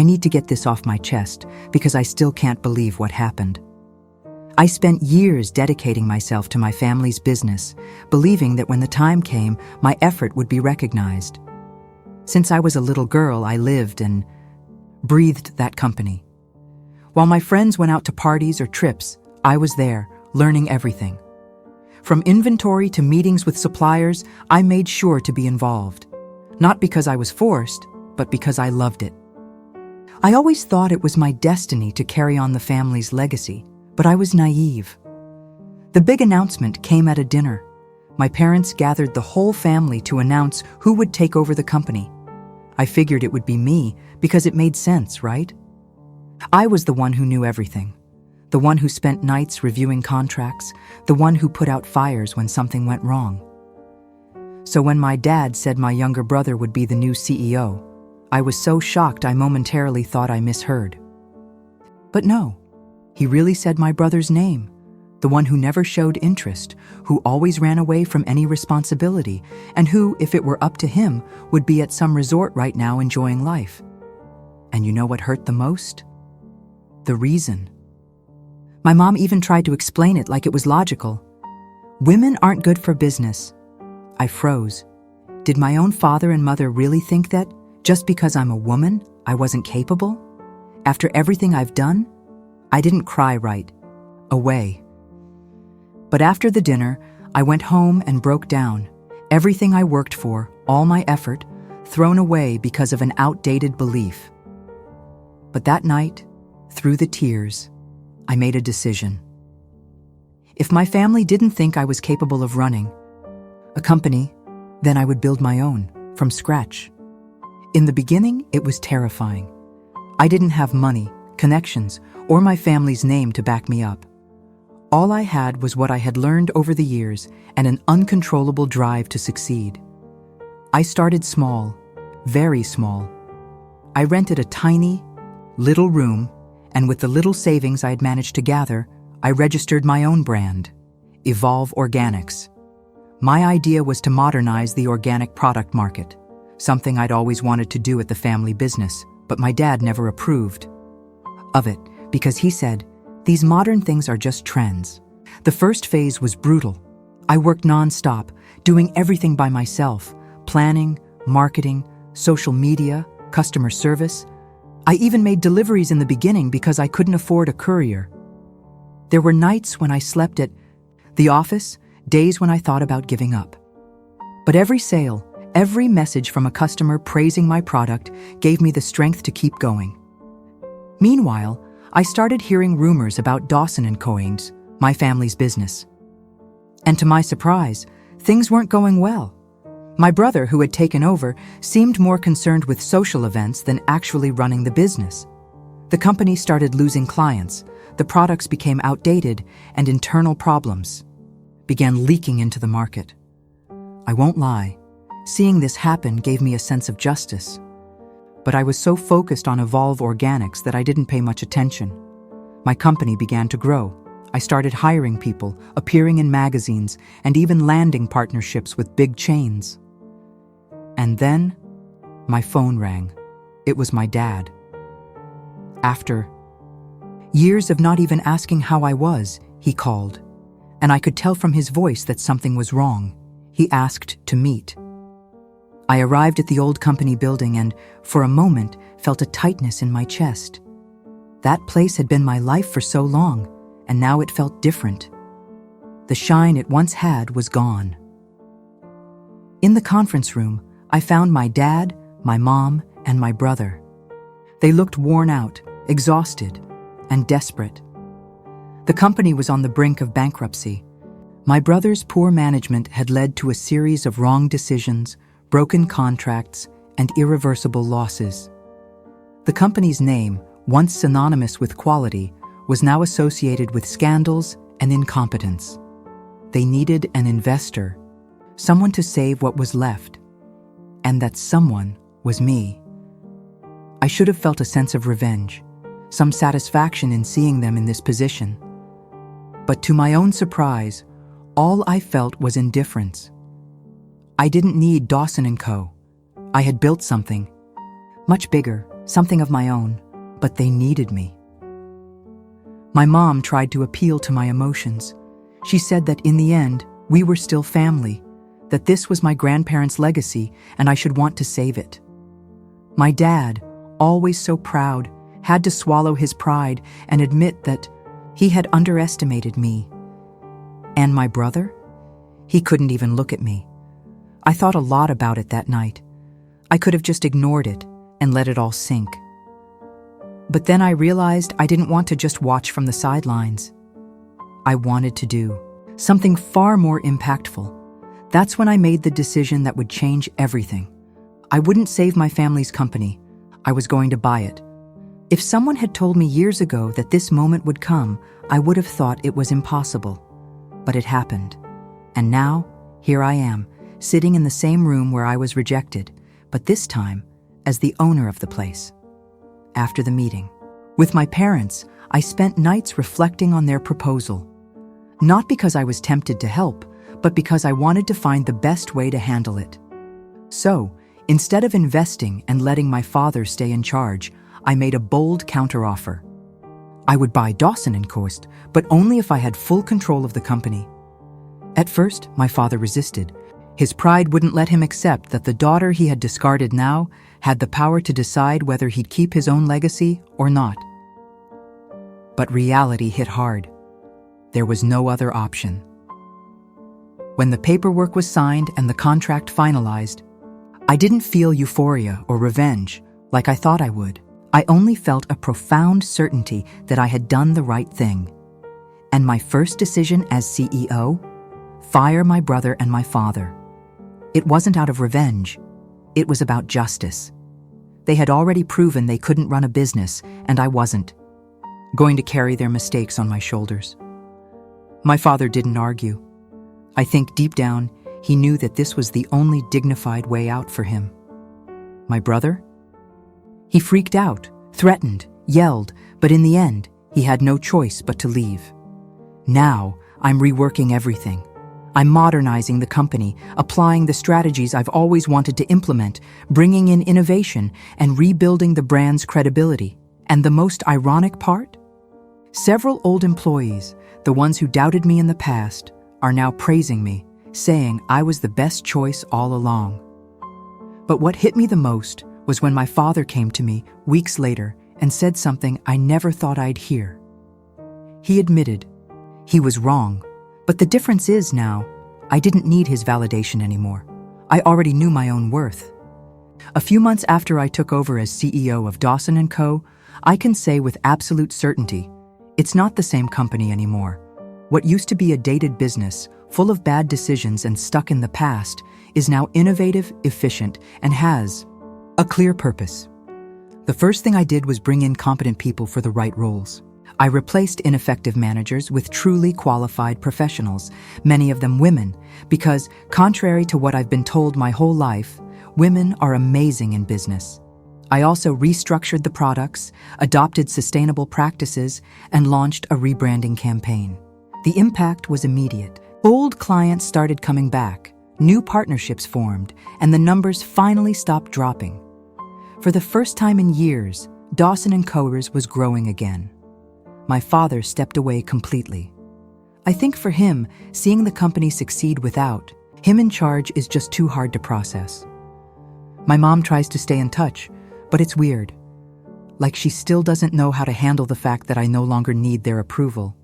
need to get this off my chest because I still can't believe what happened. I spent years dedicating myself to my family's business, believing that when the time came, my effort would be recognized. Since I was a little girl, I lived and breathed that company. While my friends went out to parties or trips, I was there, learning everything. From inventory to meetings with suppliers, I made sure to be involved. Not because I was forced, but because I loved it. I always thought it was my destiny to carry on the family's legacy, but I was naive. The big announcement came at a dinner. My parents gathered the whole family to announce who would take over the company. I figured it would be me because it made sense, right? I was the one who knew everything. The one who spent nights reviewing contracts, the one who put out fires when something went wrong. So when my dad said my younger brother would be the new CEO, I was so shocked I momentarily thought I misheard. But no, he really said my brother's name, the one who never showed interest, who always ran away from any responsibility, and who, if it were up to him, would be at some resort right now enjoying life. And you know what hurt the most? The reason. My mom even tried to explain it like it was logical. Women aren't good for business. I froze. Did my own father and mother really think that, just because I'm a woman, I wasn't capable? After everything I've done? I didn't cry right away. But after the dinner, I went home and broke down. Everything I worked for, all my effort, thrown away because of an outdated belief. But that night, through the tears, I made a decision. If my family didn't think I was capable of running a company, then I would build my own, from scratch. In the beginning, it was terrifying. I didn't have money, connections, or my family's name to back me up. All I had was what I had learned over the years and an uncontrollable drive to succeed. I started small, very small. I rented a tiny, little room, and with the little savings I had managed to gather, I registered my own brand, Evolve Organics. My idea was to modernize the organic product market, something I'd always wanted to do at the family business, but my dad never approved of it because he said, "These modern things are just trends." The first phase was brutal. I worked nonstop, doing everything by myself, planning, marketing, social media, customer service. I even made deliveries in the beginning because I couldn't afford a courier. There were nights when I slept at the office, days when I thought about giving up. But every sale, every message from a customer praising my product gave me the strength to keep going. Meanwhile, I started hearing rumors about Dawson & Coings, my family's business. And to my surprise, things weren't going well. My brother, who had taken over, seemed more concerned with social events than actually running the business. The company started losing clients, the products became outdated, and internal problems began leaking into the market. I won't lie, seeing this happen gave me a sense of justice. But I was so focused on Evolve Organics that I didn't pay much attention. My company began to grow. I started hiring people, appearing in magazines, and even landing partnerships with big chains. And then, my phone rang. It was my dad. After years of not even asking how I was, he called. And I could tell from his voice that something was wrong. He asked to meet. I arrived at the old company building and, for a moment, felt a tightness in my chest. That place had been my life for so long, and now it felt different. The shine it once had was gone. In the conference room, I found my dad, my mom, and my brother. They looked worn out, exhausted, and desperate. The company was on the brink of bankruptcy. My brother's poor management had led to a series of wrong decisions, broken contracts, and irreversible losses. The company's name, once synonymous with quality, was now associated with scandals and incompetence. They needed an investor, someone to save what was left. And that someone was me. I should have felt a sense of revenge, some satisfaction in seeing them in this position. But to my own surprise, all I felt was indifference. I didn't need Dawson & Co. I had built something much bigger, something of my own, but they needed me. My mom tried to appeal to my emotions. She said that in the end, we were still family, that this was my grandparents' legacy and I should want to save it. My dad, always so proud, had to swallow his pride and admit that he had underestimated me. And my brother? He couldn't even look at me. I thought a lot about it that night. I could have just ignored it and let it all sink. But then I realized I didn't want to just watch from the sidelines. I wanted to do something far more impactful. That's when I made the decision that would change everything. I wouldn't save my family's company. I was going to buy it. If someone had told me years ago that this moment would come, I would have thought it was impossible. But it happened. And now, here I am, sitting in the same room where I was rejected, but this time as the owner of the place. After the meeting, with my parents, I spent nights reflecting on their proposal. Not because I was tempted to help, but because I wanted to find the best way to handle it. So, instead of investing and letting my father stay in charge, I made a bold counteroffer. I would buy Dawson & Co., but only if I had full control of the company. At first, my father resisted. His pride wouldn't let him accept that the daughter he had discarded now had the power to decide whether he'd keep his own legacy or not. But reality hit hard. There was no other option. When the paperwork was signed and the contract finalized, I didn't feel euphoria or revenge like I thought I would. I only felt a profound certainty that I had done the right thing. And my first decision as CEO? Fire my brother and my father. It wasn't out of revenge. It was about justice. They had already proven they couldn't run a business, and I wasn't going to carry their mistakes on my shoulders. My father didn't argue. I think deep down, he knew that this was the only dignified way out for him. My brother? He freaked out, threatened, yelled, but in the end, he had no choice but to leave. Now, I'm reworking everything. I'm modernizing the company, applying the strategies I've always wanted to implement, bringing in innovation, and rebuilding the brand's credibility. And the most ironic part? Several old employees, the ones who doubted me in the past, are now praising me, saying I was the best choice all along. But what hit me the most was when my father came to me weeks later and said something I never thought I'd hear. He admitted he was wrong, but the difference is now, I didn't need his validation anymore. I already knew my own worth. A few months after I took over as CEO of Dawson & Co., I can say with absolute certainty, it's not the same company anymore. What used to be a dated business, full of bad decisions and stuck in the past, is now innovative, efficient, and has a clear purpose. The first thing I did was bring in competent people for the right roles. I replaced ineffective managers with truly qualified professionals, many of them women, because, contrary to what I've been told my whole life, women are amazing in business. I also restructured the products, adopted sustainable practices, and launched a rebranding campaign. The impact was immediate. Old clients started coming back, new partnerships formed, and the numbers finally stopped dropping. For the first time in years, Dawson & Co. was growing again. My father stepped away completely. I think for him, seeing the company succeed without him in charge is just too hard to process. My mom tries to stay in touch, but it's weird. Like she still doesn't know how to handle the fact that I no longer need their approval.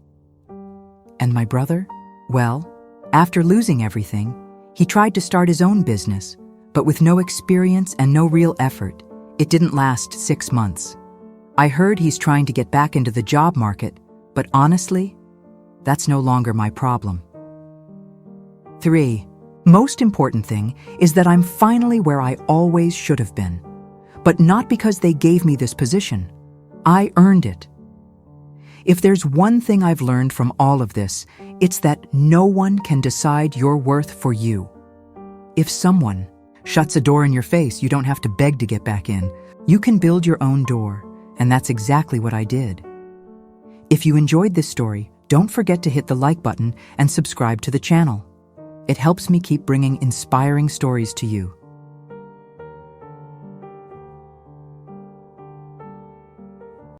And my brother? Well, after losing everything, he tried to start his own business, but with no experience and no real effort, it didn't last 6 months. I heard he's trying to get back into the job market, but honestly, that's no longer my problem. 3. Most important thing is that I'm finally where I always should have been. But not because they gave me this position. I earned it. If there's one thing I've learned from all of this, it's that no one can decide your worth for you. If someone shuts a door in your face, you don't have to beg to get back in. You can build your own door. And that's exactly what I did. If you enjoyed this story, don't forget to hit the like button and subscribe to the channel. It helps me keep bringing inspiring stories to you.